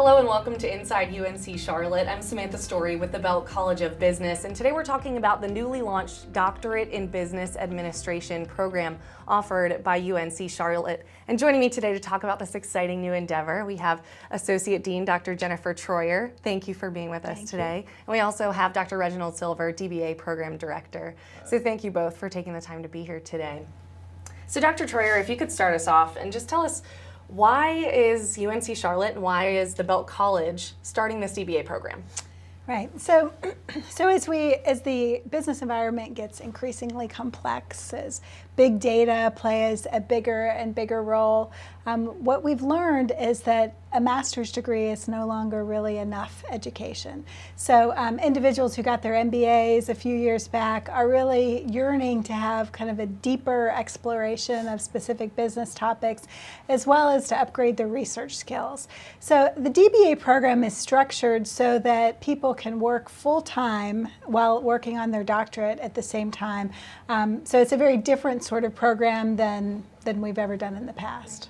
Hello and welcome to Inside UNC Charlotte. I'm Samantha Story with the Belk College of Business, and today we're talking about the newly launched Doctorate in Business Administration program offered by UNC Charlotte. And joining me today to talk about this exciting new endeavor, we have Associate Dean Dr. Jennifer Troyer. Thank you for being with us today. And we also have Dr. Reginald Silver, DBA Program Director. So thank you both for taking the time to be here today. So Dr. Troyer, if you could start us off and just tell us, why is UNC Charlotte and why is the Belk College starting this DBA program? Right. So as the business environment gets increasingly complex, as big data plays a bigger and bigger role, what we've learned is that a master's degree is no longer really enough education. So individuals who got their MBAs a few years back are really yearning to have kind of a deeper exploration of specific business topics, as well as to upgrade their research skills. So the DBA program is structured so that people can work full-time while working on their doctorate at the same time. So it's a very different sort of program than we've ever done in the past.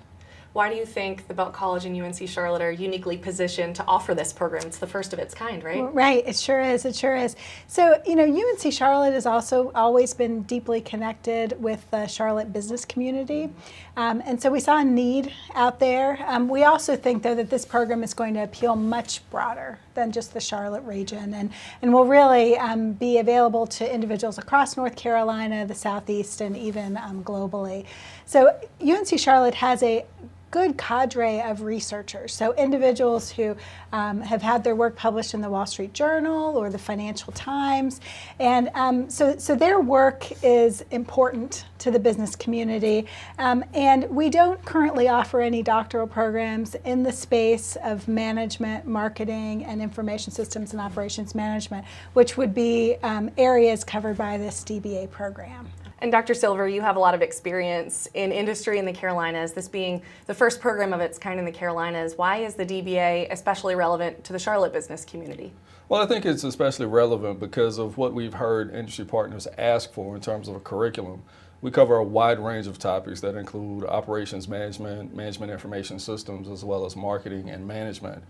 Why do you think the Belk College and UNC Charlotte are uniquely positioned to offer this program? It's the first of its kind, right? Right, it sure is, it sure is. So, UNC Charlotte has also always been deeply connected with the Charlotte business community. And so we saw a need out there. We also think, though, that this program is going to appeal much broader than just the Charlotte region and will really be available to individuals across North Carolina, the Southeast, and even globally. So UNC Charlotte has a good cadre of researchers, so individuals who have had their work published in the Wall Street Journal or the Financial Times, and so their work is important to the business community, and we don't currently offer any doctoral programs in the space of management, marketing, and information systems and operations management, which would be areas covered by this DBA program. And Dr. Silver, you have a lot of experience in industry in the Carolinas, this being the first program of its kind in the Carolinas. Why is the DBA especially relevant to the Charlotte business community? Well, I think it's especially relevant because of what we've heard industry partners ask for in terms of a curriculum. We cover a wide range of topics that include operations management, management information systems, as well as marketing and management.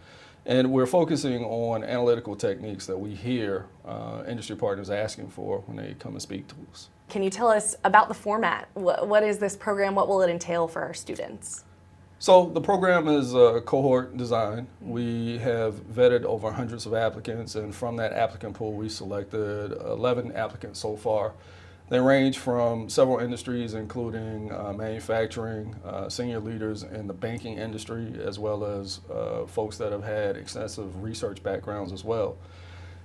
And we're focusing on analytical techniques that we hear industry partners asking for when they come and speak to us. Can you tell us about the format? What is this program? What will it entail for our students? So the program is a cohort design. We have vetted over hundreds of applicants, and from that applicant pool, we selected 11 applicants so far. They range from several industries, including manufacturing, senior leaders in the banking industry, as well as folks that have had extensive research backgrounds as well.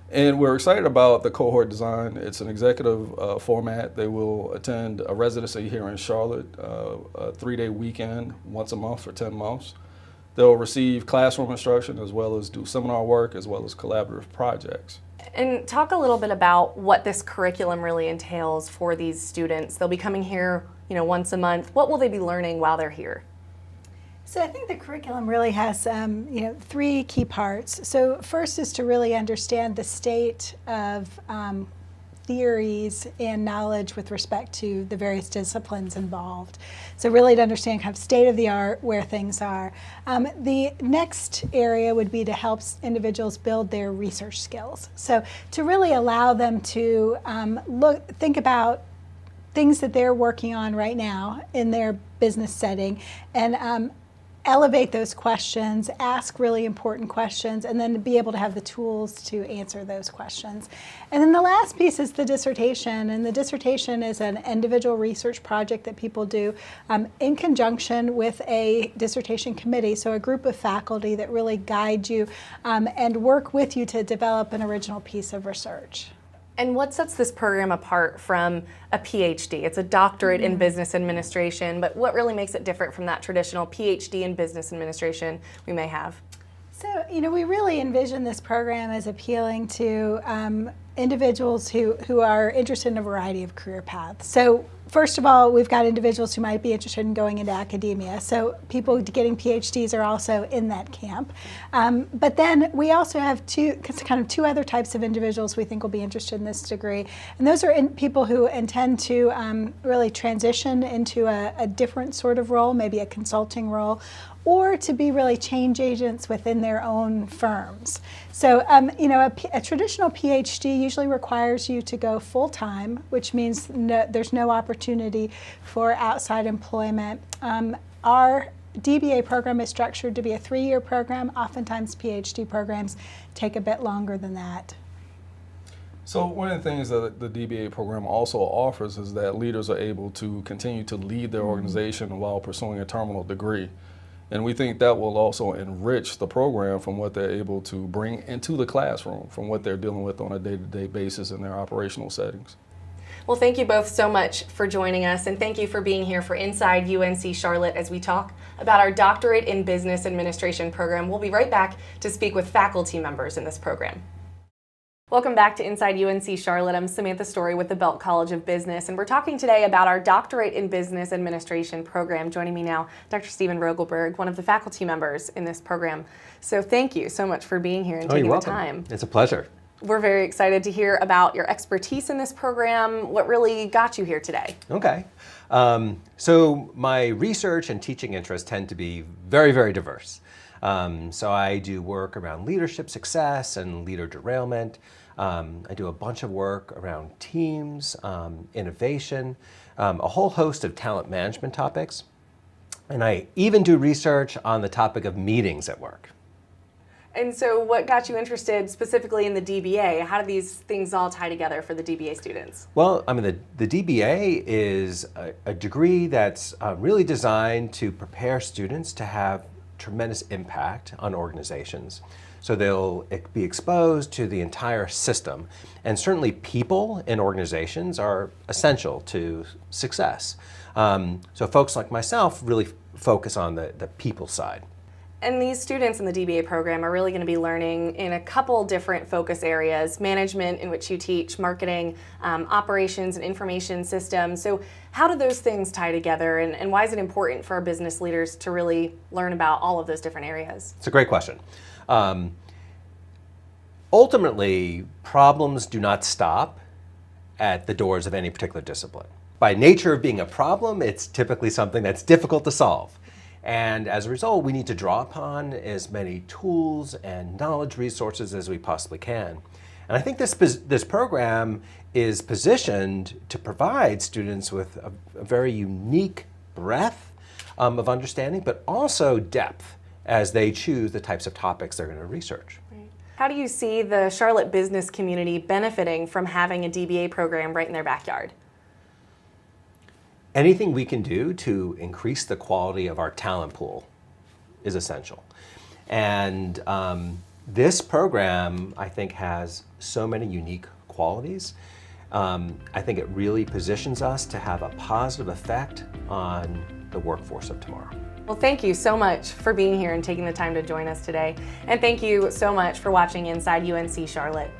And we're excited about the cohort design. It's an executive format. They will attend a residency here in Charlotte, a 3-day weekend, once a month for 10 months. They'll receive classroom instruction as well as do seminar work as well as collaborative projects. And talk a little bit about what this curriculum really entails for these students. They'll be coming here, once a month. What will they be learning while they're here? So I think the curriculum really has, 3 key parts. So first is to really understand the state of theories and knowledge with respect to the various disciplines involved. So really to understand kind of state of the art, where things are. The next area would be to help individuals build their research skills. So to really allow them to think about things that they're working on right now in their business setting and elevate those questions, ask really important questions, and then be able to have the tools to answer those questions. And then the last piece is the dissertation, and the dissertation is an individual research project that people do in conjunction with a dissertation committee, so a group of faculty that really guide you and work with you to develop an original piece of research. And what sets this program apart from a PhD? It's a doctorate in business administration, but what really makes it different from that traditional PhD in business administration we may have? So, we really envision this program as appealing to individuals who are interested in a variety of career paths. So first of all, we've got individuals who might be interested in going into academia. So people getting PhDs are also in that camp. But then we also have two other types of individuals we think will be interested in this degree. And those are people who intend to really transition into a different sort of role, maybe a consulting role, or to be really change agents within their own firms. So, a traditional PhD usually requires you to go full-time, which means there's no opportunity for outside employment. Our DBA program is structured to be a 3-year program. Oftentimes PhD programs take a bit longer than that. So one of the things that the DBA program also offers is that leaders are able to continue to lead their organization while pursuing a terminal degree. And we think that will also enrich the program from what they're able to bring into the classroom, from what they're dealing with on a day-to-day basis in their operational settings. Well, thank you both so much for joining us, and thank you for being here for Inside UNC Charlotte as we talk about our Doctorate in Business Administration program. We'll be right back to speak with faculty members in this program. Welcome back to Inside UNC Charlotte. I'm Samantha Story with the Belk College of Business, and we're talking today about our Doctorate in Business Administration program. Joining me now, Dr. Stephen Rogelberg, one of the faculty members in this program. So thank you so much for being here and taking the time. It's a pleasure. We're very excited to hear about your expertise in this program. What really got you here today? Okay. So my research and teaching interests tend to be very, very diverse. So I do work around leadership success and leader derailment. I do a bunch of work around teams, innovation, a whole host of talent management topics. And I even do research on the topic of meetings at work. And so what got you interested specifically in the DBA? How do these things all tie together for the DBA students? Well, I mean, the DBA is a degree that's really designed to prepare students to have tremendous impact on organizations. So they'll be exposed to the entire system. And certainly people in organizations are essential to success. So folks like myself really focus on the people side. And these students in the DBA program are really going to be learning in a couple different focus areas: management, in which you teach, marketing, operations, and information systems. So how do those things tie together, and why is it important for our business leaders to really learn about all of those different areas? It's a great question. Ultimately, problems do not stop at the doors of any particular discipline. By nature of being a problem, it's typically something that's difficult to solve. And as a result, we need to draw upon as many tools and knowledge resources as we possibly can. And I think this program is positioned to provide students with a very unique breadth of understanding, but also depth as they choose the types of topics they're going to research. How do you see the Charlotte business community benefiting from having a DBA program right in their backyard? Anything we can do to increase the quality of our talent pool is essential. And this program, I think, has so many unique qualities. I think it really positions us to have a positive effect on the workforce of tomorrow. Well, thank you so much for being here and taking the time to join us today. And thank you so much for watching Inside UNC Charlotte.